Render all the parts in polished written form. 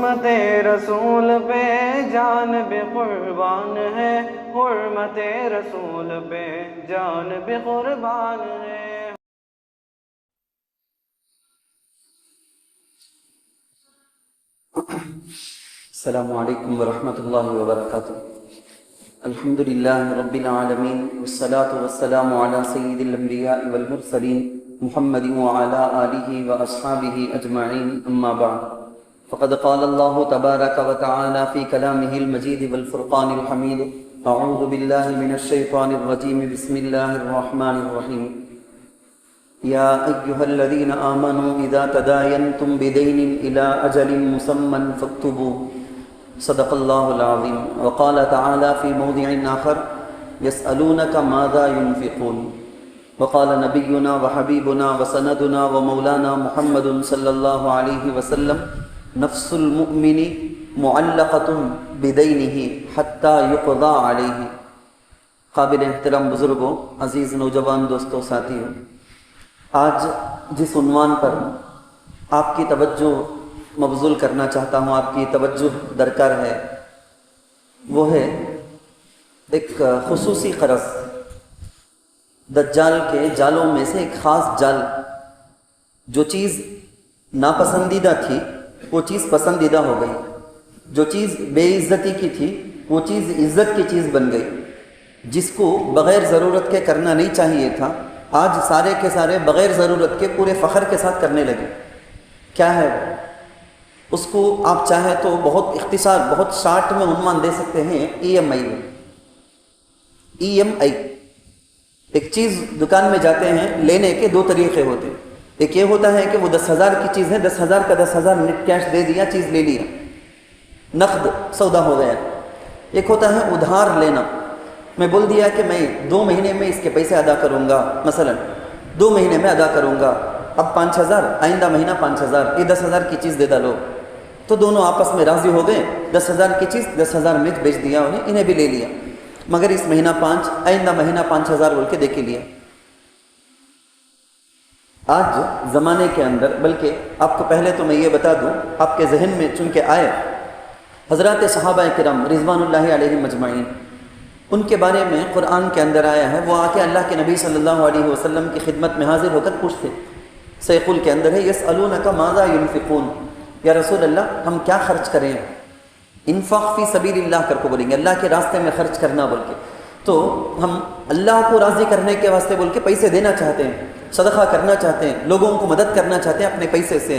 حرمت رسول پہ جان بھی قربان ہے، حرمت رسول پہ جان بھی قربان ہے۔ السلام علیکم ورحمۃ اللہ وبرکاتہ۔ الحمد للہ رب العالمین والصلاة والسلام علی سید الانبیاء والمرسلین محمد وعلی آلہ واصحابہ اجمعین، اما بعد فقد قال اللہ تبارک وتعالی فی کلامہ المجید والفرقان الحمید، اعوذ باللہ من الشیطان الرجیم، بسم اللہ الرحمن الرحیم۔ یا ایہا الذین آمنوا اذا تداینتم بدین الی اجل مسمی فاکتبوہ، صدق اللہ العظیم۔ وقال تعالی فی موضع آخر یسألونک ماذا ينفقون، وقال نبینا وحبیبنا وسندنا ومولانا محمد صلی اللہ علیہ وسلم نفس المؤمن معلقۃ بدینہ حتی یقضى علیہ۔ قابل احترام بزرگوں، عزیز نوجوان دوستوں، ساتھیوں، آج جس عنوان پر آپ کی توجہ مبذول کرنا چاہتا ہوں، آپ کی توجہ درکار ہے، وہ ہے ایک خصوصی قرض، دجال کے جالوں میں سے ایک خاص جال۔ جو چیز ناپسندیدہ تھی وہ چیز پسندیدہ ہو گئی، جو چیز بے عزتی کی تھی وہ چیز عزت کی چیز بن گئی، جس کو بغیر ضرورت کے کرنا نہیں چاہیے تھا، آج سارے کے سارے بغیر ضرورت کے پورے فخر کے ساتھ کرنے لگے۔ کیا ہے اس کو آپ چاہیں تو بہت اختصار، بہت شارٹ میں عنوان دے سکتے ہیں ای ایم آئی۔ ای ایم آئی، ایک چیز دکان میں جاتے ہیں، لینے کے دو طریقے ہوتے ہیں۔ ایک یہ ہوتا ہے کہ وہ 10,000 کی چیز ہے، 10,000 کا 10,000 نیٹ کیش دے دیا، چیز لے لیا، نقد سودا ہو گیا۔ ایک ہوتا ہے ادھار لینا، میں بول دیا کہ میں 2 مہینے میں اس کے پیسے ادا کروں گا، مثلا 2 مہینے میں ادا کروں گا، اب 5,000، آئندہ مہینہ 5,000، یہ 10,000 کی چیز دے ڈالو۔ تو دونوں آپس میں راضی ہو گئے، 10,000 کی چیز 10,000 میں بیچ دیا انہیں بھی لے لیا، مگر اس مہینہ 5، آئندہ مہینہ 5,000 بول کے دے کے لیا۔ آج زمانے کے اندر، بلکہ آپ کو پہلے تو میں یہ بتا دوں، آپ کے ذہن میں چونکہ آئے، حضرات صحابہ کرام رضوان اللہ علیہم اجمعین، ان کے بارے میں قرآن کے اندر آیا ہے، وہ آ کے اللہ کے نبی صلی اللہ علیہ وسلم کی خدمت میں حاضر ہو کر پوچھتے، سیقول کے اندر ہے یسألونک ماذا ينفقون، یا رسول اللہ ہم کیا خرچ کریں؟ انفاق فی سبیل اللہ کر کو بولیں گے، اللہ کے راستے میں خرچ کرنا بول کے، تو ہم اللہ کو راضی کرنے کے واسطے بول کے پیسے دینا چاہتے ہیں، صدقہ کرنا چاہتے ہیں، لوگوں کو مدد کرنا چاہتے ہیں، اپنے پیسے سے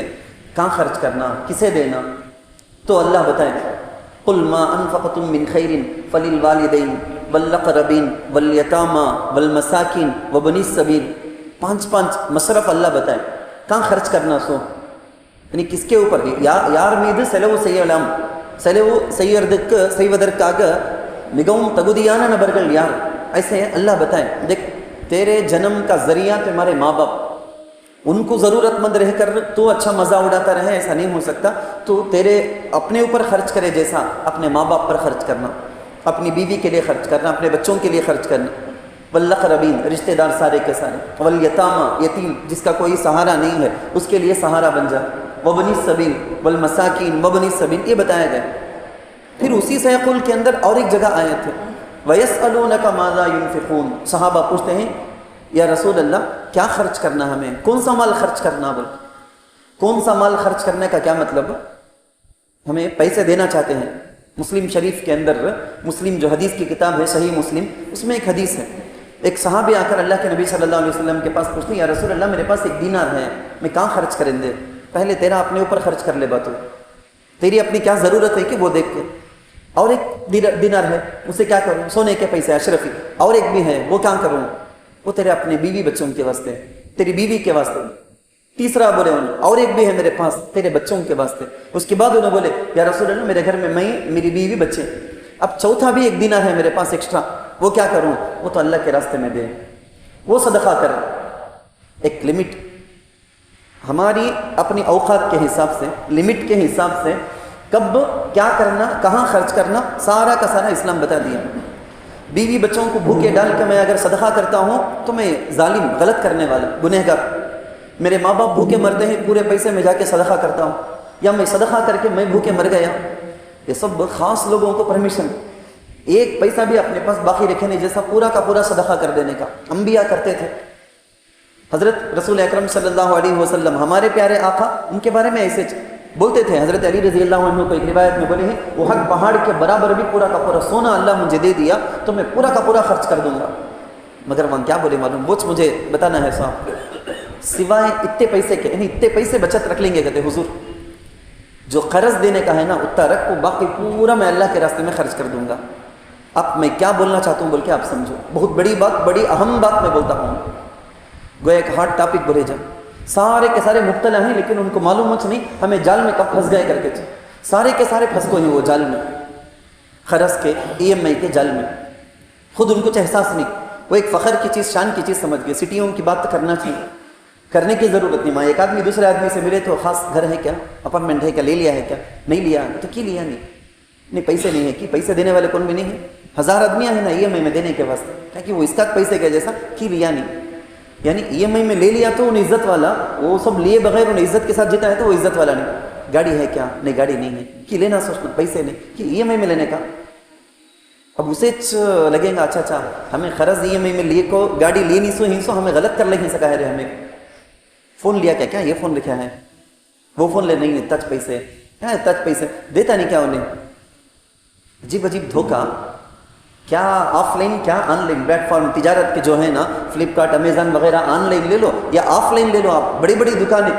کہاں خرچ کرنا، کسے دینا؟ تو اللہ بتائیں قل ما انفقتم من خیر فللوالدین والاقربین والیتامی والمساکین وابن السبیل، 5 مصرف اللہ بتائیں کہاں خرچ کرنا سو، یعنی کس کے اوپر؟ یار مید سلو سیلام سلو سیودرکاگ مگوم تگودیانا نبرگل یار، ایسے اللہ بتائیں دیکھ تیرے جنم کا ذریعہ تمہارے ماں باپ، ان کو ضرورت مند رہ کر تو اچھا مزہ اڑاتا رہے، ایسا نہیں ہو سکتا، تو تیرے اپنے اوپر خرچ کرے جیسا اپنے ماں باپ پر خرچ کرنا، اپنی بیوی کے لیے خرچ کرنا، اپنے بچوں کے لیے خرچ کرنا، والاقربین رشتہ دار سارے کے سارے، والیتامی یتیم جس کا کوئی سہارا نہیں ہے اس کے لیے سہارا بن جا، وابن السبیل والمساکین وابن السبیل، یہ بتایا گیا۔ پھر اسی سیقول کے اندر اور ایک جگہ آئے تھے وَيَسْأَلُونَكَ مَاذَا يُنْفِقُونَ، صحابہ پوچھتے ہیں یا رسول اللہ کیا خرچ کرنا، ہمیں کون سا مال خرچ کرنا؟ بول کون سا مال خرچ کرنے کا کیا مطلب؟ ہمیں پیسے دینا چاہتے ہیں۔ مسلم شریف کے اندر، مسلم جو حدیث کی کتاب ہے صحیح مسلم، اس میں ایک حدیث ہے، ایک صحابی آ کر اللہ کے نبی صلی اللہ علیہ وسلم کے پاس پوچھتے ہیں یا رسول اللہ میرے پاس 1 دینار ہے، میں کہاں خرچ کریں دے؟ پہلے تیرا اپنے اوپر خرچ کر لے باتو، تیری اپنی کیا ضرورت ہے کہ وہ دیکھ کے، اور ایک دینار ہے اسے کیا کروں؟ سونے کے پیسے اشرفی، اور ایک بھی ہے وہ کیا کروں؟ وہ تیرے اپنے بیوی بچوں کے واسطے، تیری بیوی کے واسطے۔ تیسرا بولے انہوں اور ایک بھی ہے میرے پاس تیرے بچوں کے واسطے۔ اس کے بعد انہوں بولے یا رسول اللہ میرے گھر میں میری بیوی بچے، اب چوتھا بھی 1 دینار ہے میرے پاس ایکسٹرا، وہ کیا کروں؟ وہ تو اللہ کے راستے میں دے، وہ صدقہ کر۔ ایک لمٹ، ہماری اپنی اوقات کے حساب سے، لمٹ کے حساب سے کب کیا کرنا، کہاں خرچ کرنا، سارا کا سارا اسلام بتا دیا۔ بیوی بچوں کو بھوکے ڈال کے میں اگر صدقہ کرتا ہوں تو میں ظالم، غلط کرنے والا، گنہگار۔ میرے ماں باپ بھوکے مرتے ہیں، پورے پیسے میں جا کے صدقہ کرتا ہوں، یا میں صدقہ کر کے میں بھوکے مر گیا. یہ سب خاص لوگوں کو پرمیشن. ایک پیسہ بھی اپنے پاس باقی رکھے نہیں, جیسا پورا کا پورا صدقہ کر دینے کا انبیاء کرتے تھے. حضرت رسول اکرم صلی اللہ علیہ وسلم ہمارے پیارے آقا, ان کے بارے میں ایسے بولتے تھے. حضرت علی رضی اللہ عنہ کو ایک روایت میں بولے ہیں, وہ حق پہاڑ کے برابر بھی پورا کا پورا سونا اللہ مجھے دے دیا تو میں پورا کا پورا خرچ کر دوں گا. مگر وہاں کیا بولے معلوم, وہ مجھے بتانا ہے صاحب, سوائے اتنے پیسے کے, یعنی اتنے پیسے بچت رکھ لیں گے. کہتے حضور جو قرض دینے کا ہے نا اتنا رکھ, وہ باقی پورا میں اللہ کے راستے میں خرچ کر دوں گا. اب میں کیا بولنا چاہتا ہوں بول کے آپ سمجھو. بہت بڑی بات, بڑی اہم بات میں بولتا ہوں. گویا ایک ہارڈ ٹاپک بولے جب سارے کے سارے مبتلا ہیں, لیکن ان کو معلوم مچ نہیں ہمیں جال میں کب پھنس گئے کر کے. سارے کے سارے پھنس گئے ہیں وہ جال میں, قرض کے, EMI کے جال میں. خود ان کو کچھ احساس نہیں. وہ ایک فخر کی چیز, شان کی چیز سمجھ گئے. سٹیوں کی بات کرنا چاہیے, کرنے کی ضرورت نہیں. ایک آدمی دوسرے آدمی سے ملے تو خاص گھر ہے کیا, اپارٹمنٹ ہے کیا, لے لیا ہے کیا, نہیں لیا تو کی لیا نہیں پیسے نہیں ہے کہ پیسے دینے والے کون بھی نہیں ہے. 1000 آدمیاں ہیں نا EMI میں دینے کے واسطے, کیا کہ وہ اس کا پیسے کے جیسا کی لیا نہیں. یعنی EMI میں لے لیا تو ان عزت والا, وہ سب لیے بغیر ان عزت کے ساتھ جیتا ہے تو وہ عزت والا نہیں. گاڑی ہے کیا, نہیں گاڑی نہیں ہے, کہ لینا سوچنا پیسے نہیں کہ EMI میں لینے کا. اب اسے لگے گا اچھا ہمیں قرض EMI میں لیے کو گاڑی لی نہیں سو ہمیں غلط کر لیں سکا ہے. ہمیں فون لیا کیا یہ فون لکھا ہے, وہ فون لے نہیں ٹچ پیسے, کیا ہے ٹچ پیسے دیتا نہیں کیا انہیں. عجیب دھوکہ. کیا آف لائن کیا آن لائن پلیٹ فارم تجارت کے جو ہے نا, فلپکارٹ امیزون وغیرہ, آن لائن لے لو یا آف لائن لے لو. آپ بڑی بڑی دکانیں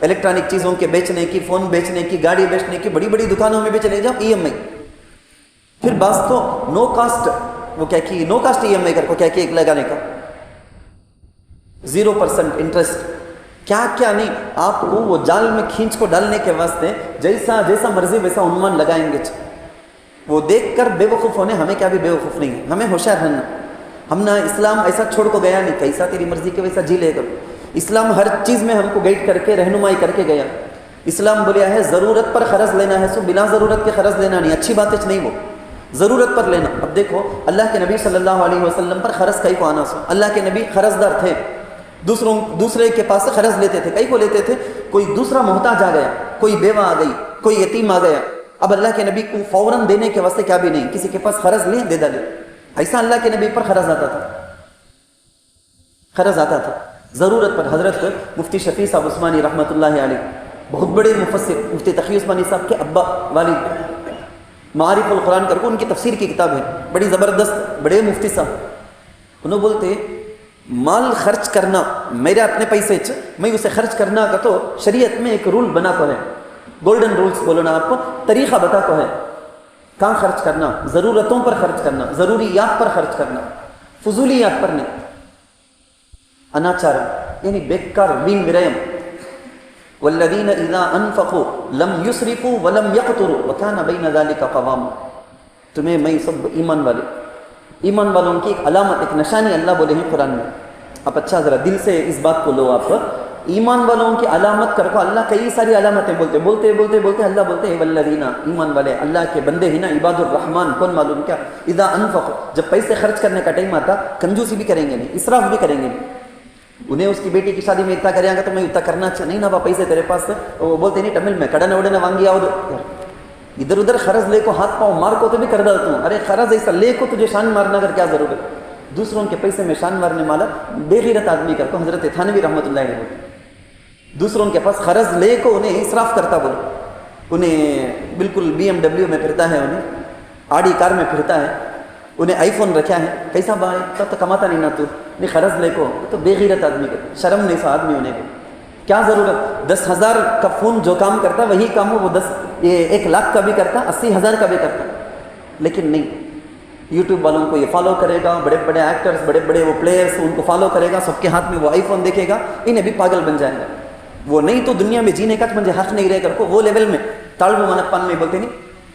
الیکٹرانک چیزوں کے بیچنے کی, فون بیچنے کی, گاڑی بیچنے کی, بڑی بڑی دکانوں میں بھی چلے جاؤ EMI. پھر بعض تو نو کاسٹ, وہ کیا کہ نو کاسٹ EMI کر کو کیا کہ ایک لگانے کا 0% انٹرسٹ, کیا نہیں. آپ کو وہ جال میں کھینچ کو ڈالنے کے واسطے جیسا مرضی ویسا عنوان لگائیں گے. وہ دیکھ کر بے وقوف ہونے, ہمیں کیا بھی بے وقوف نہیں ہے, ہمیں ہوشیار رہنا. ہم نہ اسلام ایسا چھوڑ کو گیا نہیں, کیسا تیری مرضی کے ویسا جی لے کر. اسلام ہر چیز میں ہم کو گائیڈ کر کے رہنمائی کر کے گیا. اسلام بولیا ہے ضرورت پر قرض لینا ہے, سو بلا ضرورت کے قرض لینا نہیں. اچھی بات نہیں, وہ ضرورت پر لینا. اب دیکھو اللہ کے نبی صلی اللہ علیہ وسلم پر قرض کئی کو آنا سو. اللہ کے نبی قرض دار تھے, دوسرے کے پاس سے قرض لیتے تھے. کئی کو لیتے تھے, کوئی دوسرا محتاج آ گیا, کوئی بیوہ آ گئی, کوئی یتیم آ گیا. اب اللہ کے نبی کو فوراً دینے کے واسطے کیا بھی نہیں, کسی کے پاس قرض لے دے ڈالے. ایسا اللہ کے نبی پر قرض آتا تھا ضرورت پر. حضرت مفتی شفیع صاحب عثمانی رحمۃ اللہ علیہ, بہت بڑے مفسر, مفتی تقی عثمانی صاحب کے ابا والد, معارف القرآن کر کو ان کی تفسیر کی کتاب ہے, بڑی زبردست, بڑے مفتی صاحب. انہوں بولتے مال خرچ کرنا میرے اپنے پیسے میں اسے خرچ کرنا کا تو شریعت میں ایک رول بنا کو ہے, گولڈن رولز بولو نا آپ کو, طریقہ بتا کو ہے. کہاں خرچ کرنا, ضرورتوں پر خرچ کرنا, ضروریات پر خرچ کرنا, فضولیات پر نہیں. اناچار یعنی بیکار, وین وریم. والذین اذا انفقوا لم یسرفوا ولم یقتروا وکان بین ذلک قواما. تمہیں میں سب ایمان والوں کی ایک علامت, ایک نشانی اللہ بولے ہیں قرآن میں. آپ اچھا ذرا دل سے اس بات کو لو. آپ ایمان والوں کی علامت کر کو اللہ کئی ساری علامتیں بولتے اللہ بولتے ہیں والذین, ایمان والے, اللہ کے بندے ہیں نا, عباد الرحمن. کون معلوم کیا, اذا انفقوا, جب پیسے خرچ کرنے کا ٹائم آتا کنجوسی بھی کریں گے نہیں, اسراف بھی کریں گے نہیں. انہیں اس کی بیٹی کی شادی میں اتنا کریں گا تو میں اتنا کرنا نہیں نا, پیسے تیرے پاس سے, وہ بولتے نہیں ٹمل میں کڑا وڑے نہ وانگی آؤ, ادھر ادھر قرض لے کو ہاتھ پاؤں مار کو تو بھی کر ڈالتا ہوں. ارے قرض ایسا لے کو تجھے شان مارنا کر کیا ضرورت, دوسروں کے پیسے میں شان مارنے والا بے غیرت آدمی کر کو. حضرت تھانوی رحمۃ اللہ علیہ, دوسروں کے پاس قرض لے کو انہیں اسراف کرتا بولو. انہیں بالکل BMW میں پھرتا ہے, انہیں آڈی کار میں پھرتا ہے, انہیں آئی فون رکھا ہے. کیسا بھائی, تب تو کماتا نہیں نا تو, نہیں قرض لے کو, تو بے غیرت آدمی کا, شرم نہیں سا آدمی ہونے کو. کیا ضرورت, 10,000 کا فون جو کام کرتا وہی کام ہو وہ 1 لاکھ کا بھی کرتا, 80,000 کا بھی کرتا. لیکن نہیں, یوٹیوب والوں کو یہ فالو کرے گا, بڑے بڑے ایکٹرز, بڑے بڑے وہ پلیئرس ان کو فالو کرے گا, سب کے ہاتھ میں وہ آئی فون دیکھے گا, انہیں بھی پاگل بن جائے گا. وہ نہیں تو دنیا میں جینے کا مجھے حق نہیں رہے کر کو, وہ لیول میں تالو منت پان میں بولتے نہیں,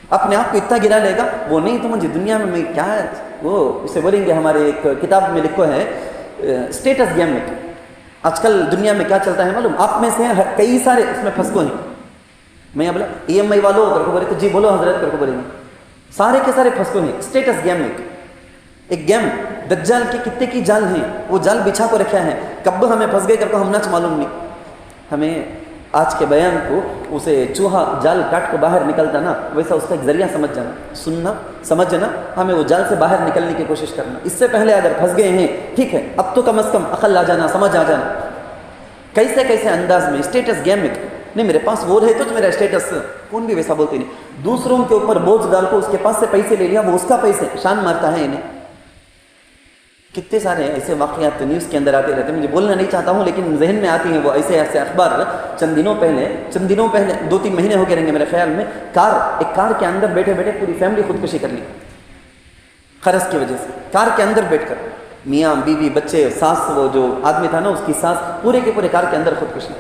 اپنے آپ کو اتنا گرا لے گا, وہ نہیں تو مجھے دنیا میں کیا ہے. وہ اسے بولیں گے, ہمارے ایک کتاب میں لکھو ہے اسٹیٹس گیم میں. آج کل دنیا میں کیا چلتا ہے معلوم, آپ میں سے کئی سارے اس میں پھنس گئے ہیں. میں بولا EMI والوں کر کو بولے تو جی بولو حضرت کر کو بولیں گے, سارے کے سارے پھنس گئے ہیں. اسٹیٹس گیم میں ایک گیم, دجال کے کتنے کی جال ہیں, وہ جال بچھا کو رکھا ہے. کب ہمیں پھنس گئے کر کو ہم نہ معلوم نہیں. ہمیں آج کے بیان کو اسے چوہا جال کاٹ کو باہر نکلتا نا، ویسا اس کا ایک ذریعہ سمجھ جانا، سننا سمجھنا، ہمیں وہ جال سے باہر نکلنے کی کوشش کرنا۔ اس سے پہلے اگر پھنس گئے ہیں ٹھیک ہے، اب تو کم از کم عقل آ جانا، سمجھ آ جانا، کیسے کیسے انداز میں اسٹیٹس گیم میں نہیں میرے پاس وہ رہے تو میرا اسٹیٹس، کون بھی ویسا بولتے نہیں، دوسروں کے اوپر بوجھ ڈال کو اس کے پاس سے پیسے لے لیا، وہ اس کا پیسے شان مارتا ہے انہیں۔ کتنے سارے ایسے واقعات نیوز کے اندر آتے رہتے ہیں، مجھے بولنا نہیں چاہتا ہوں لیکن ذہن میں آتی ہیں وہ ایسے ایسے اخبار۔ چند دنوں پہلے 2-3 مہینے ہو گئے رہیں گے میرے خیال میں، ایک کار کے اندر بیٹھے بیٹھے پوری فیملی خودکشی کر لی قرض کی وجہ سے۔ کار کے اندر بیٹھ کر میاں بیوی بچے ساس، وہ جو آدمی تھا نا اس کی ساس، پورے کے پورے کار کے اندر خودکشی۔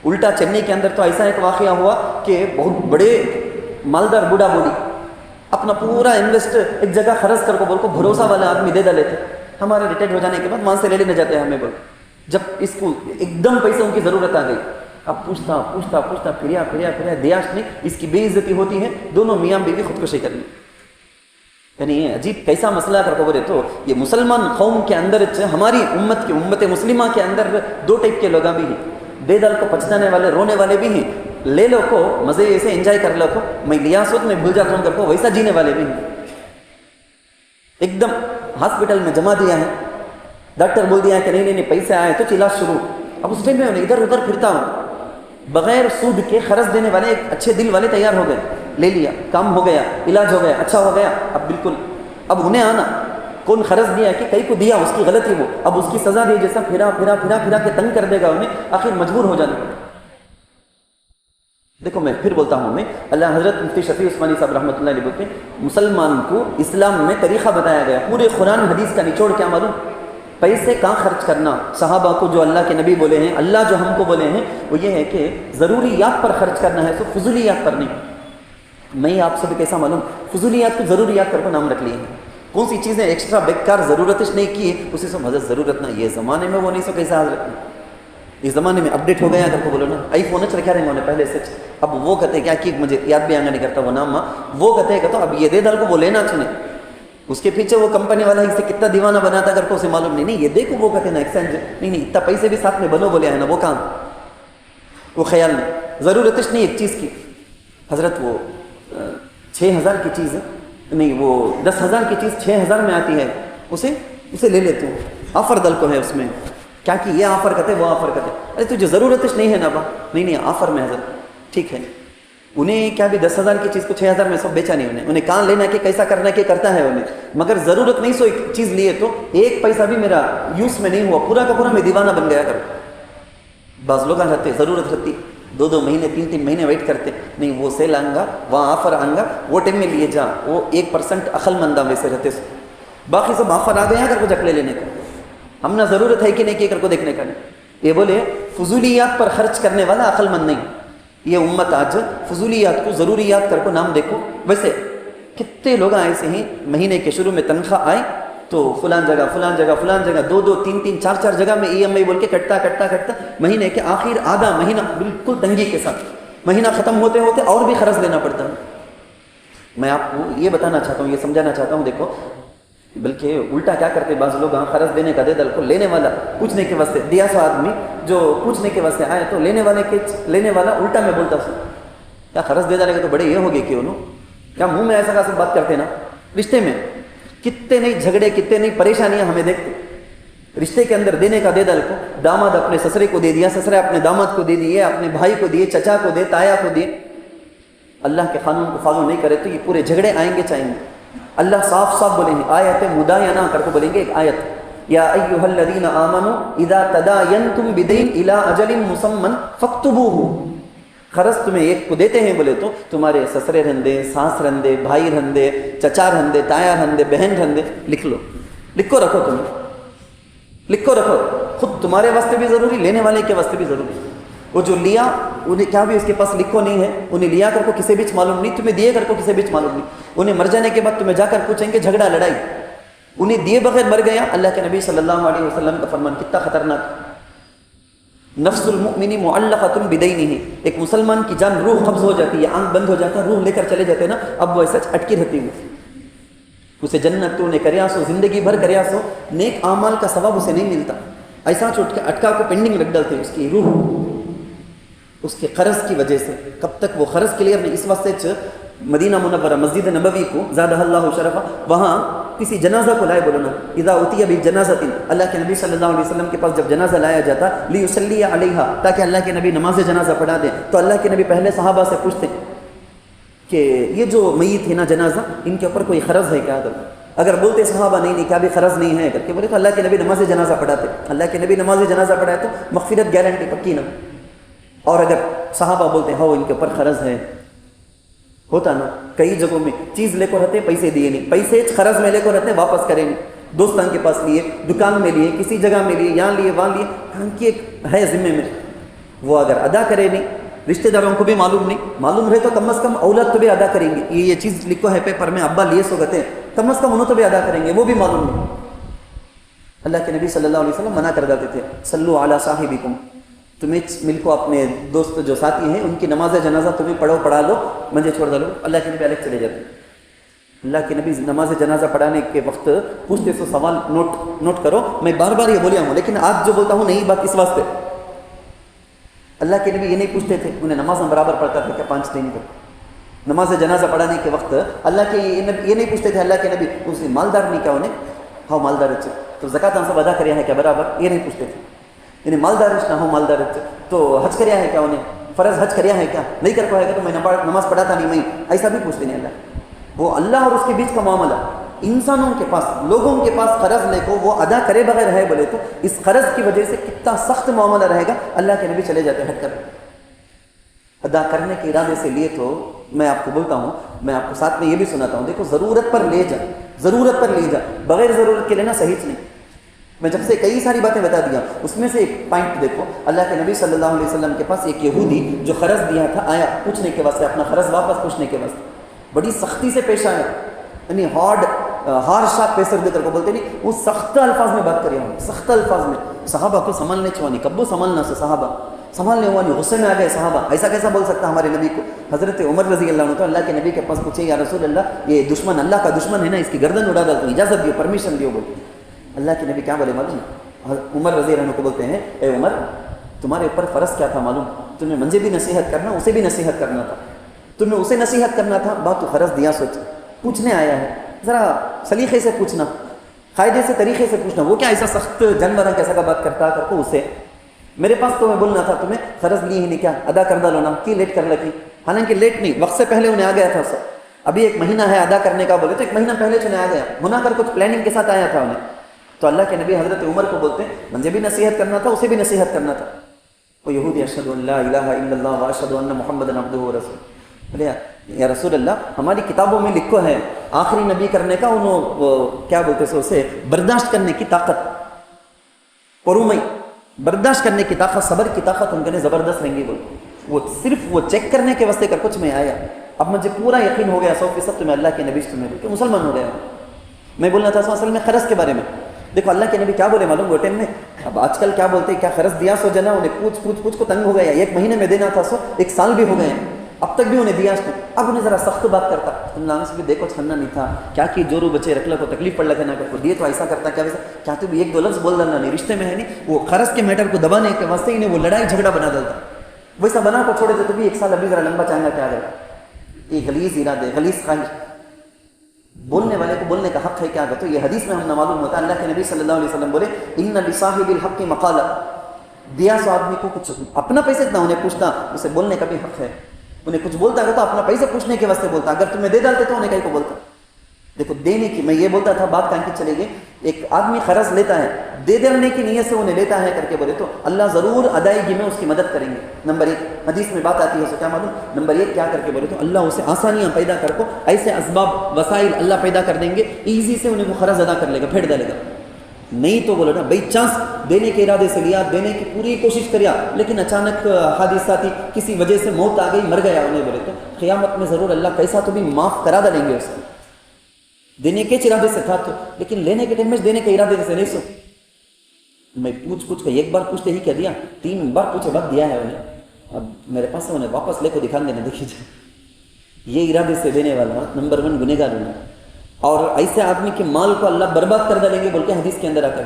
الٹا چنئی کے اندر تو ایسا ایک واقعہ ہوا کہ بہت بڑے مالدار بوڑھا بوڑھی اپنا پورا انویسٹ ایک جگہ خرچ کر کو بول کو بھروسہ والا آدمی دے ڈالے تھے، ہمارے ریٹائر ہو جانے کے بعد وہاں سے لے لینے جاتے ہیں ہمیں بول، جب اس کو ایک دم پیسوں کی ضرورت آ گئی، اب پوچھتا پھریا دیاش نہیں، اس کی بے عزتی ہوتی ہے، دونوں میاں بیوی خودکشی کر لی۔ یعنی عجیب کیسا مسئلہ کر کو بولے تو یہ مسلمان قوم کے اندر ہماری امت مسلمہ کے اندر 2 ٹائپ کے لوگ بھی ہیں، دے دل کو پچھتانے والے رونے والے بھی ہیں، لے لو کو مزے ایسے انجوائے کر لو کو میں لیا سوت میں بھول جاتا ہوں کر کو ویسا جینے والے بھی ہیں۔ ایک دم ہاسپٹل میں جمع دیا ہے، ڈاکٹر بول دیا کہ نہیں پیسے آئے تو علاج شروع، اب اس ٹائم میں ادھر ادھر پھرتا ہوں، بغیر سود کے خرچ دینے والے ایک اچھے دل والے تیار ہو گئے، لے لیا، کام ہو گیا، علاج ہو گیا، اچھا ہو گیا، اب بالکل اب انہیں آنا کون خرچ دیا کہ کئی کو دیا اس کی غلطی، وہ اب اس کی سزا دی، جیسا پھرا کے تنگ کر دے گا انہیں، آخر مجبور ہو جانا۔ دیکھو میں پھر بولتا ہوں، میں اللہ حضرت مفتی شفیع عثمانی صاحب رحمۃ اللہ علیہ بولتے ہیں مسلمان کو اسلام میں طریقہ بتایا گیا، پورے قرآن حدیث کا نچوڑ کیا معلوم؟ پیسے کہاں خرچ کرنا، صحابہ کو جو اللہ کے نبی بولے ہیں، اللہ جو ہم کو بولے ہیں وہ یہ ہے کہ ضروریات پر خرچ کرنا ہے، تو فضولیات پر نہیں۔ میں آپ سے بھی کیسا معلوم، فضولیات کو ضروریات کر کو نام رکھ لیے ہیں، کون سی چیزیں ایکسٹرا بیکار ضرورت نہیں کی اسی سے حضرت ضرورت نہ، یہ زمانے میں وہ نہیں سو کیسا حضرت، اس زمانے میں اپڈیٹ ہو گیا کر کو بولو نا، آئی فون رکھا رہے ہیں پہلے سے، اب وہ کہتے کیا کہ مجھے یاد بھی آگے نہیں کرتا وہ نام، وہ کہتے کہ تو اب یہ دے دل کو وہ لینا چنے، اس کے پیچھے وہ کمپنی والا اسے کتنا دیوانہ بناتا کر کو اسے معلوم نہیں، یہ دیکھو وہ کہتے نا ایکسچینج نہیں اتنا پیسے بھی ساتھ میں بنو بولے ہیں نا، وہ کام وہ خیال نہیں، ضرورت نہیں ایک چیز کی، حضرت وہ 6000 کی چیز نہیں، وہ 10,000 کی چیز 6000 میں آتی ہے، اسے لے لیتے ہوں، آفر دل کو ہے اس میں، کیا کہ یہ آفر کرتے وہ آفر کرتے، ارے تجھے ضرورت نہیں ہے نا با، نہیں آفر میں حضرت ٹھیک ہے، انہیں کیا بھی 10,000 کی چیز کو 6,000 میں سب بیچا نہیں، انہیں کہاں لینا کہ کیسا کرنا کہ کرتا ہے انہیں، مگر ضرورت نہیں سو ایک چیز لیے تو ایک پیسہ بھی میرا یوز میں نہیں ہوا، پورا کا پورا میں دیوانہ بن گیا کر۔ بعض لوگ رہتے ضرورت رہتی 2 مہینے 3 مہینے ویٹ کرتے، نہیں وہ سیل آئیں گا وہاں آفر آئیں گا وہ ٹائم میں لیے جا، وہ 1% عقل مندہ ویسے رہتے، باقی سب آفر آ گیا کر کو جکڑے لینے کا، ہم نہ ضرورت ہے کہ نہیں کہ کر کو دیکھنے کا نہیں۔ یہ بولے فضولیات پر خرچ کرنے والا عقل مند نہیں، یہ امت آج فضولیات کو ضروریات کر کو نام دیکھو، ویسے کتنے لوگ ایسے ہیں مہینے کے شروع میں تنخواہ آئے تو فلان جگہ 2 3 4 جگہ میں EMI بول کے کٹتا مہینے کے آخر آدھا مہینہ بالکل تنگی کے ساتھ، مہینہ ختم ہوتے ہوتے اور بھی خرچ لینا پڑتا ہے۔ میں آپ کو یہ بتانا چاہتا ہوں، یہ سمجھانا چاہتا ہوں، دیکھو بلکہ الٹا کیا کرتے بعض لوگ، خرچ دینے کا دے دل کو، لینے والا پوچھنے کے واسطے دیا سو آدمی جو پوچھنے کے واسطے آئے تو لینے والا الٹا میں بولتا سو کیا خرچ دے ڈالے گا تو بڑے یہ ہوگے کہ انہوں کیا منہ میں ایسا خاص بات کرتے نا، رشتے میں کتنے نہیں جھگڑے کتنے نہیں پریشانیاں ہمیں دیکھتے، رشتے کے اندر دینے کا دے دل کو، داماد اپنے سسرے کو دے دیا، سسرے اپنے داماد کو دے دیے، اپنے بھائی کو دیے، چچا کو دے، تایا کو دیے، اللہ کے قانون کو فالو نہیں کرے تو یہ پورے جھگڑے آئیں گے چاہیں گے۔ اللہ صاف بولیں گے، آیت مداینہ کر کو بولیں گے، ایک آیت یا ایھا الذین آمنوا اذا تداینتم بدین الی اجل مسمى فاکتبوہ، خرچ تمہیں ایک کو دیتے ہیں بولے تو تمہارے سسرے رہندے، ساس رہندے، بھائی رہندے، چچا رہندے، تایا رہندے، بہن رہندے، لکھو رکھو، تمہیں لکھو رکھو، خود تمہارے واسطے بھی ضروری، لینے والے کے واسطے بھی ضروری۔ وہ جو لیا انہیں کیا بھی اس کے پاس لکھو نہیں ہے، انہیں لیا کر کو کسی بیچ معلوم نہیں، تمہیں دیے کر کو کسی بیچ معلوم نہیں، انہیں مر جانے کے بعد تمہیں جا کر پوچھیں گے جھگڑا لڑائی، انہیں دیے بغیر مر گیا۔ اللہ کے نبی صلی اللہ علیہ وسلم کا فرمان کتنا خطرناک، نفس المؤمن معلقۃ بدینہ، ایک مسلمان کی جان روح قبض ہو جاتی ہے، آنکھ بند ہو جاتا ہے، روح لے کر چلے جاتے نا، اب وہ ایسا اٹکی رہتی ہے، اسے جنت تو نے کریا سو زندگی بھر کریا سو نیک اعمال کا ثواب اسے نہیں ملتا، ایسا اٹکا کو پینڈنگ رکھ ڈالتے اس کی روح، اس کے قرض کی وجہ سے. کب تک وہ قرض کلیئر نہیں. اس واسطے مدینہ منورہ مسجد نبوی کو زادہ اللہ شرفا وہاں کسی جنازہ کو لائے بولو نا اذا اتي بجنازۃ, اللہ کے نبی صلی اللہ علیہ وسلم کے پاس جب جنازہ لایا جاتا لیصلی علیہا, تاکہ اللہ کے نبی نماز جنازہ پڑھا دیں, تو اللہ کے نبی پہلے صحابہ سے پوچھتے کہ یہ جو میت ہے نا جنازہ, ان کے اوپر کوئی قرض ہے کیا؟ اگر بولتے صحابہ نہیں کیا بھی قرض نہیں ہے کر کے بولے تو اللہ کے نبی نماز جنازہ پڑھاتے. اللہ کے نبی نماز جنازہ پڑھائے تو مغفرت گارنٹی پکی نا. اور اگر صحابہ بولتے ہاں ان کے اوپر قرض ہے, ہوتا نا کئی جگہوں میں چیز لے کو رہتے پیسے دیے نہیں, پیسے قرض میں لے کو رہتے واپس کریں نہیں, دوستان کے پاس لیے, دکان میں لیے, کسی جگہ میں لیے, یہاں لیے وہاں لیے, کام کی ایک ہے ذمے میں, وہ اگر ادا کرے نہیں, رشتہ داروں کو بھی معلوم نہیں, معلوم رہے تو کم از کم اولاد تو بھی ادا کریں گے. یہ چیز لکھو ہے پیپر میں ابا لیے سو گتے, کم از کم انہوں تو بھی ادا کریں گے, وہ بھی معلوم نہیں. اللہ کے نبی صلی اللہ علیہ وسلم منع کر دیتے تھے صلو علی صاحبکم, تمہیں مل کو اپنے دوست جو ساتھی ہیں ان کی نماز جنازہ تمہیں پڑھا لو, مجھے چھوڑ دو. اللہ کے نبی الگ چلے جاتے. اللہ کے نبی نماز جنازہ پڑھانے کے وقت پوچھتے سو سوال نوٹ کرو, میں بار بار یہ بولیا ہوں لیکن آج جو بولتا ہوں نئی بات اس واسطے. اللہ کے نبی یہ نہیں پوچھتے تھے, انہیں نماز ہم برابر پڑھتا تھا کیا 5 دن کو. نماز جنازہ پڑھانے کے وقت اللہ کے یہ نہیں پوچھتے تھے اللہ کے نبی اس نے مالدار نہیں کیا انہیں, ہاں مالدار اچھے تو زکوٰۃ ہم سب ادا کریا ہے کیا برابر, یہ نہیں پوچھتے تھے. یعنی مالدار نہ ہو مالدار تو حج کریا ہے کیا انہیں, فرض حج کریا ہے کیا, نہیں کر پائے گا تو میں نماز پڑھاتا نہیں, میں ایسا بھی پوچھتے نہیں. اللہ وہ اللہ اور اس کے بیچ کا معاملہ, انسانوں کے پاس لوگوں کے پاس قرض لے کو وہ ادا کرے بغیر ہے بولے تو اس قرض کی وجہ سے کتنا سخت معاملہ رہے گا. اللہ کے نبی چلے جاتے ہٹ کر ادا کرنے کے ارادے سے لیے. تو میں آپ کو بولتا ہوں, میں آپ کو ساتھ میں یہ بھی سناتا ہوں, دیکھو ضرورت پر لے جا, ضرورت پر لے جا, بغیر ضرورت کے لینا صحیح نہیں. میں جب سے کئی ساری باتیں بتا دیا, اس میں سے ایک پوائنٹ دیکھو. اللہ کے نبی صلی اللہ علیہ وسلم کے پاس ایک یہودی جو قرض دیا تھا آیا پوچھنے کے واسطے, اپنا قرض واپس پوچھنے کے واسطے, بڑی سختی سے پیش آیا. یعنی ہارڈ پیسر دے کر کو بولتے نہیں, وہ سخت الفاظ میں بات کرے ہوں, سخت الفاظ میں. صحابہ کو سنبھالنے چوانی, کبو سنبھالنا سے صحابہ سنبھالنے ہوا نہیں, غصے میں آ گئے صحابہ. ایسا کیسا بول سکتا ہمارے نبی کو. حضرت عمر رضی اللہ عنہ تو اللہ کے نبی کے پاس پوچھے یا رسول اللہ یہ دشمن اللہ کا دشمن ہے نا, اس کی گردن اڑا ڈال, تو اجازت دیو, پرمیشن دیو. بولتے اللہ کے نبی کیا بولے معلوم, عمر رضی اللہ عنہ کو بولتے ہیں اے عمر تمہارے اوپر فرض کیا تھا معلوم, تمہیں مجھے بھی نصیحت کرنا اسے بھی نصیحت کرنا تھا, تمہیں اسے نصیحت کرنا تھا, بات تو فرض دیا سوچ پوچھنے آیا ہے, ذرا سلیقے سے پوچھنا, قاعدے سے طریقے سے پوچھنا. وہ کیا ایسا سخت جانوروں کیسا کا بات کرتا کر کو اسے, میرے پاس تو میں بولنا تھا تمہیں فرض لی ہی نہیں کیا ادا کر ڈالو نا, کی لیٹ کر لگی. حالانکہ لیٹ نہیں, وقت سے پہلے انہیں آ گیا تھا سر, ابھی 1 مہینہ ہے ادا کرنے کا بولے تو 1 مہینہ پہلے چنے آ گیا, ہونا کر کچھ پلاننگ کے ساتھ آیا تھا انہیں. تو اللہ کے نبی حضرت عمر کو بولتے مجھے بھی نصیحت کرنا تھا اسے بھی نصیحت کرنا تھا. وہ یہودی اشہد ان لا الہ الا اللہ واشہد ان محمدا عبدہ ورسولہ. بولے یا رسول اللہ ہماری کتابوں میں لکھو ہے آخری نبی کرنے کا انہوں کیا بولتے سو اسے برداشت کرنے کی طاقت, پرومئی برداشت کرنے کی طاقت, صبر کی طاقت ان کے زبردست رہیں گی. وہ صرف وہ چیک کرنے کے واسطے کر کچھ میں آیا, اب مجھے پورا یقین ہو گیا 100% تمہیں اللہ کے نبی سے تمہیں کہ مسلمان ہو گیا. میں بولنا تھا اصل میں قرض کے بارے میں. دیکھو اللہ کے نبی کیا بولے معلوم وہ ٹائم میں, اب آج کل کیا بولتے کیا قرض دیا سو جنا انہیں پوچھ کو تنگ ہو گیا, 1 مہینے میں دینا تھا سو 1 سال بھی ہو گئے, اب تک بھی انہیں دیا اس نے. اب انہیں ذرا سخت بات کرتا, تم لانے سے بھی دیکھو چھننا نہیں تھا کیا کہ جورو بچے رکھ لو کو تکلیف پڑ لگے نہ کر دیے تو ایسا کرتا کیا ویسا, کیا تو بھی 1-2 لفظ بول ڈالنا نہیں, رشتے میں ہے نہیں. وہ قرض کے میٹر کو دبانے کے واسطے انہیں وہ لڑائی جھگڑا بنا ڈالتا, ویسا بنا کو چھوڑے تو بھی 1 سال ابھی ذرا لمبا چاہنا کیا گیا. یہ غلیظ ارادے, غلیظ خواہش, بولنے والے کو بولنے کا حق ہے کیا. تو یہ حدیث میں ہم نہ معلوم ہوتا, اللہ کے نبی صلی اللہ علیہ وسلم بولے ان لصاحب الحق مقالہ, دیا سو آدمی کو کچھ اپنا پیسے اتنا انہیں پوچھتا, اسے بولنے کا بھی حق ہے. انہیں کچھ بولتا ہے تو اپنا پیسے پوچھنے کے واسطے بولتا, اگر تمہیں دے ڈالتے تو انہیں کہیں کو بولتا. دیکھو دینے کی, میں یہ بولتا تھا بات کہاں کی چلے گی, ایک آدمی قرض لیتا ہے دے دینے کی نیت سے انہیں لیتا ہے کر کے بولے تو اللہ ضرور ادائیگی میں اس کی مدد کریں گے. نمبر 1 حدیث میں بات آتی ہے, اسے کیا معلوم, نمبر 1 کیا کر کے بولے تو اللہ اسے آسانیاں پیدا کر کو, ایسے اسباب وسائل اللہ پیدا کر دیں گے, ایزی سے انہیں وہ قرض ادا کر لے گا, پھیڑ ڈالے گا. نہیں تو بولو نا بائی چانس دینے کے ارادے سے لیا, دینے کی پوری کوشش کریا, لیکن اچانک حادثاتی کسی وجہ سے موت آ گئی, مر گیا انہیں بولے تو قیامت میں ضرور اللہ کیسا تو بھی معاف کرا ڈالیں گے اس کو. دینے کے ارادے سے تھا تو, لیکن لینے کے ٹائم میں دینے کے ارادے سے نہیں سو. میں پوچھ کے 1 بار پوچھتے ہی کیا دیا, 3 بار پوچھے بعد دیا ہے انہیں. اب میرے پاس انہیں واپس لے کو دکھا دینا, دیکھیے یہ ارادے سے دینے والا نمبر 1 گنہگار ہونا. اور ایسے آدمی کے مال کو اللہ برباد کر ڈالیں گے بول کے حدیث کے اندر آ کر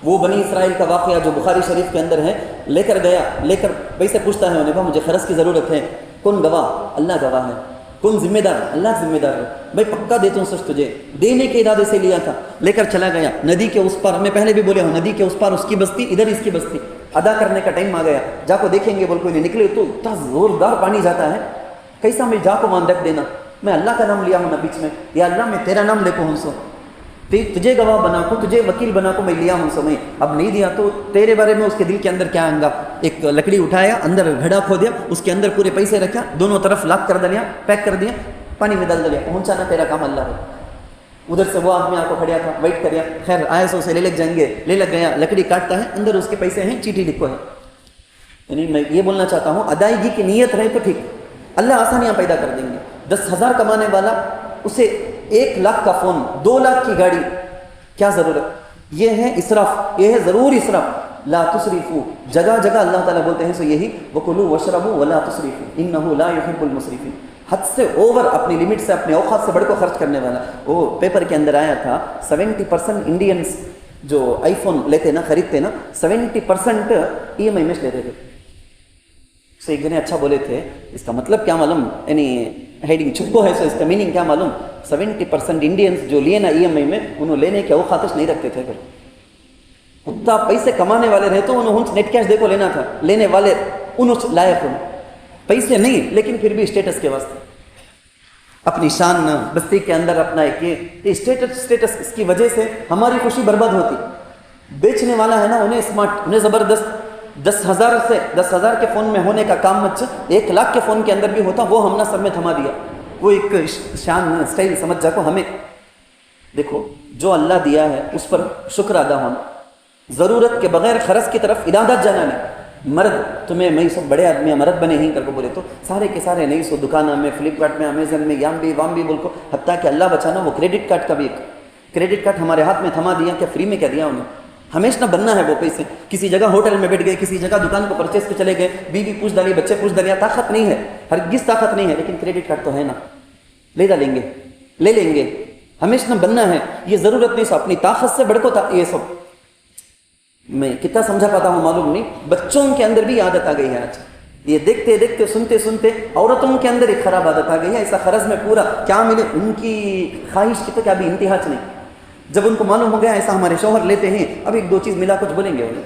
وہ بنی اسرائیل کا واقعہ جو بخاری شریف کے اندر ہے، لے کر پیسے پوچھتا ہے انہیں، مجھے خرچ کی ضرورت ہے، کون گواہ؟ اللہ گواہ ہے، کون ذمہ دار؟ اللہ ذمہ دار ہے، بھائی پکا دیتا ہوں سچ تجھے، دینے کے ارادے سے لیا تھا، لے کر چلا گیا ندی کے اس پار، میں پہلے بھی بولے ہوں ندی کے اس پار اس کی بستی، ادھر اس کی بستی، ادا کرنے کا ٹائم آ گیا، جا کو دیکھیں گے، بول کوئی نہیں نکلے، تو اتنا زوردار پانی جاتا ہے، کیسا میں جا کو مان رکھ دینا، میں اللہ کا نام لیا ہوں نا بیچ میں، یا اللہ میں تیرا نام لے کو ہوں سو، تجھے گواہ بنا کو، تجھے وکیل بنا کو میں لیا ہوں سو، میں اب نہیں دیا تو تیرے بارے میں اس کے دل کے اندر کیا آئیں گا؟ ایک لکڑی اٹھایا، اندر گھڑا کھو دیا، اس کے اندر پورے پیسے رکھا، دونوں طرف لاک کر دیا، پیک کر دیا، پانی میں ڈال دیا، پہنچانا تیرا کام اللہ ہے۔ ادھر سے وہ آدمی آ کو کھڑیا تھا، ویٹ کریا، خیر آئے سو سے لے لگ جائیں گے، لے لگ گیا، لکڑی کاٹتا ہے، اندر اس کے پیسے ہیں، چیٹی لکھو ہے۔ یعنی میں یہ بولنا چاہتا ہوں، ادائیگی کی نیت رہے تو ٹھیک، اللہ آسانیاں پیدا کر دیں گے۔ 10,000 کمانے والا، اسے 1 لاکھ کا فون، 2 لاکھ کی گاڑی، کیا ضرورت؟ یہ ہے اسراف، یہ ہے ضرور اسراف۔ لا تسرفوا، جگہ جگہ اللہ تعالیٰ بولتے ہیں سو یہی، وَكُلُوا وَاشْرَبُوا وَلَا تُسْرِفُوا إِنَّهُ لَا يُحِبُّ الْمُسْرِفِينَ، حد سے اوور، اپنی لمٹ سے، اپنے اوقات سے بڑھ کو خرچ کرنے والا۔ وہ پیپر کے اندر آیا تھا 70% انڈینس جو آئی فون لیتے نا، خریدتے نا، 70% EMI میں لیتے تھے۔ سو ایک جنے اچھا بولے تھے، اس کا مطلب کیا معلوم، یعنی ہیڈنگ چھپو ہے سو اس کا میننگ کیا معلوم، 70% انڈینس جو لیے نا EMI میں، انہوں لینے کے اوقاتش نہیں رکھتے تھے، پھر اتنا پیسے کمانے والے رہے تو انہوں نیٹ کیش دیکھو لینا تھا، لینے والے انہوں لائق ہوں، پیسے نہیں لیکن پھر بھی اسٹیٹس کے واسطے، اپنی شان بستی کے اندر اپنا ایک یہ اسٹیٹس، اس کی وجہ سے ہماری خوشی برباد ہوتی۔ بیچنے والا ہے نا، انہیں اسمارٹ، انہیں زبردست، 10,000 کے فون میں ہونے کا کام 1 لاکھ کے فون کے اندر بھی ہوتا، وہ ہم نے سب میں تھما دیا، وہ ایک شان اسٹائل سمجھ جا کو۔ ہمیں دیکھو جو اللہ دیا ہے اس پر شکر ادا ہونا، ضرورت کے بغیر خرچ کی طرف ارادت جانا نہیں۔ مرد تمہیں میں سب بڑے آدمی مرد بنے ہی کر کو بولے تو سارے کے سارے نہیں سو دکانوں میں، فلپکارٹ میں، امیزن میں، یام بھی بول کو، حتیٰ کہ اللہ بچانا وہ کریڈٹ کارڈ کا بھی، ایک کریڈٹ کارڈ ہمارے ہاتھ میں تھما دیا، کہ فری میں کیا دیا انہیں، ہمیشہ بننا ہے وہ پیسے، کسی جگہ ہوٹل میں بیٹھ گئے، کسی جگہ دکان کو پرچیز پہ چلے گئے، بیوی پوچھ ڈالی، بچے پوچھ ڈالیا، طاقت نہیں ہے، ہرگز طاقت نہیں ہے، لیکن کریڈٹ کارڈ تو ہے نا، لے لیں گے، ہمیشہ بننا ہے، یہ ضرورت نہیں سو اپنی طاقت سے بڑھ کو یہ سب میں کتنا سمجھا پاتا ہوں معلوم نہیں، بچوں کے اندر بھی عادت آ گئی ہے آج، یہ دیکھتے دیکھتے سنتے عورتوں کے اندر ایک خراب عادت آ گئی ہے، ایسا خرض میں پورا کیا ملے، ان کی خواہش کی تو کیا بھی انتہا نہیں، جب ان کو معلوم ہو گیا ایسا ہمارے شوہر لیتے ہیں، اب 1-2 چیز ملا کچھ بولیں گے انہیں،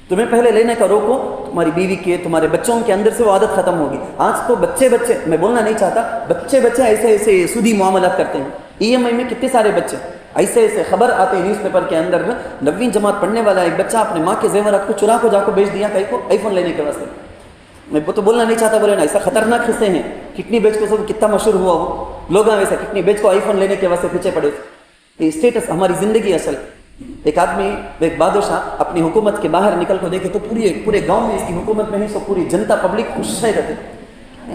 تمہیں پہلے لینے کا روکو، تمہاری بیوی کے، تمہارے بچوں کے اندر سے وہ عادت ختم ہوگی۔ آج تو بچے میں بولنا نہیں چاہتا، بچے ایسے سودی معاملات کرتے ہیں، EMI میں کتنے سارے بچے ایسے خبر آتے ہیں نیوز پیپر کے اندر، 9ویں جماعت پڑھنے والا ایک بچہ اپنے ماں کے زیورات کو چرا کو جا کو بیچ دیا، کہیں کو آئی فون لینے کے واسطے۔ میں تو بولنا نہیں چاہتا، بولے نا ایسا خطرناک قصے ہیں، کتنی بیچ کو سب کتنا مشہور ہوا وہ لوگ، ویسا کتنی بیچ کو آئی فون لینے کے واسطے پیچھے پڑے۔ یہ اسٹیٹس ہماری زندگی اصل، ایک آدمی، ایک بادشاہ اپنی حکومت کے باہر نکل کو دیکھے تو پورے گاؤں میں اس کی حکومت میں ہی سب پوری جنتا پبلک خوش ہے رہتے،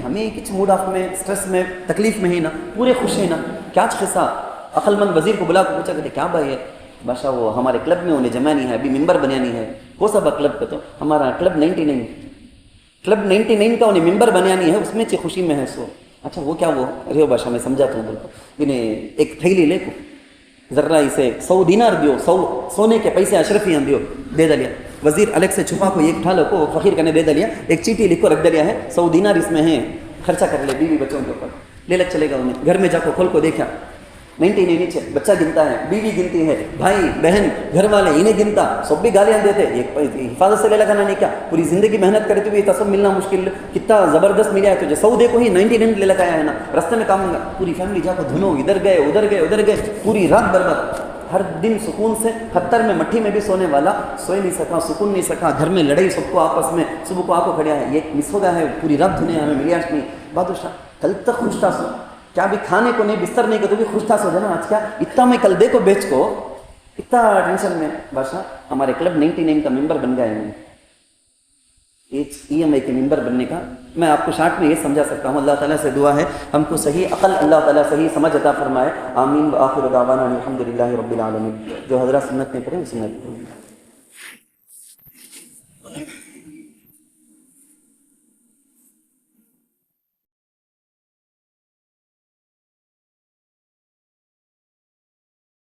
ہمیں کچھ موڈ آف میں، اسٹریس میں، تکلیف میں ہی نا، پورے خوش ہیں نا، کیا قصہ۔ عقل مند وزیر کو بلا کو پوچھا کہ کیا بھائی ہے بادشاہ، وہ ہمارے کلب میں انہیں جمانی ہے، ابھی ممبر بنانی ہے، وہ سب کلب کا تو ہمارا کلب 99 کا انہیں ممبر بنانی ہے، اس میں چی خوشی میں ہے سو۔ اچھا وہ کیا، وہ ریو بادشاہ میں سمجھاتا ہوں، بول کو انہیں ایک تھیلی لے کو ذرا اسے 100 دینار دیو، 100 سونے کے پیسے اشرفیاں دیو، دے دلیا۔ وزیر الگ سے چھپا کو ایک ٹھالو کو فقیر کرنے دے دلیا، ایک چیٹی لکھ کو رکھ دلیا ہے، 100 دینار اس میں ہے، خرچہ کر لے بیوی بچوں کے اوپر، لے لگ چلے گا انہیں۔ گھر میں جا کو کھول کو دیکھا 99 نیچے، بچہ گنتا ہے، بیوی گنتی ہے، بھائی بہن گھر والے انہیں گنتا، سب بھی گالیاں دیتے، ایک حفاظت سے لے لگانا نہیں، کیا پوری زندگی محنت کرے تو بھی سب ملنا مشکل، کتنا زبردست ملا ہے تجھے، 100 دیکھو ہی 99 لے لگایا ہے نا، راستے میں کام، پوری فیملی جا کو دھنو، ادھر گئے، پوری رات برباد، ہر دن سکون سے 70 میں مٹھی میں بھی سونے والا سوئے نہیں سکا، سکون نہیں سکا، گھر میں لڑائی سب کو آپس میں، صبح کو آ کو کھڑیا ہے، یہ مس ہو گیا ہے، پوری رات دھنے ہمیں ملیاش نہیں۔ بادشاہ کل تک خوش تھا سو، کیا بھی کھانے کو نہیں، بستر نہیں کو تو بھی خوش تھا سو جانا، آج کیا اتنا میں کل دے کو بیچ کو اتنا ٹینشن میں۔ بادشاہ ہمارے کلب 99 کا ممبر بن گیا ہے، EMI کے ممبر بننے کا میں آپ کو شارٹ میں یہ سمجھا سکتا ہوں۔ اللہ تعالیٰ سے دعا ہے ہم کو صحیح عقل اللہ تعالیٰ صحیح سمجھ عطا فرمائے، آمین۔ وآخر دعوانا الحمدللہ رب العالمین۔ جو حضرات سنت میں پڑھیں سنت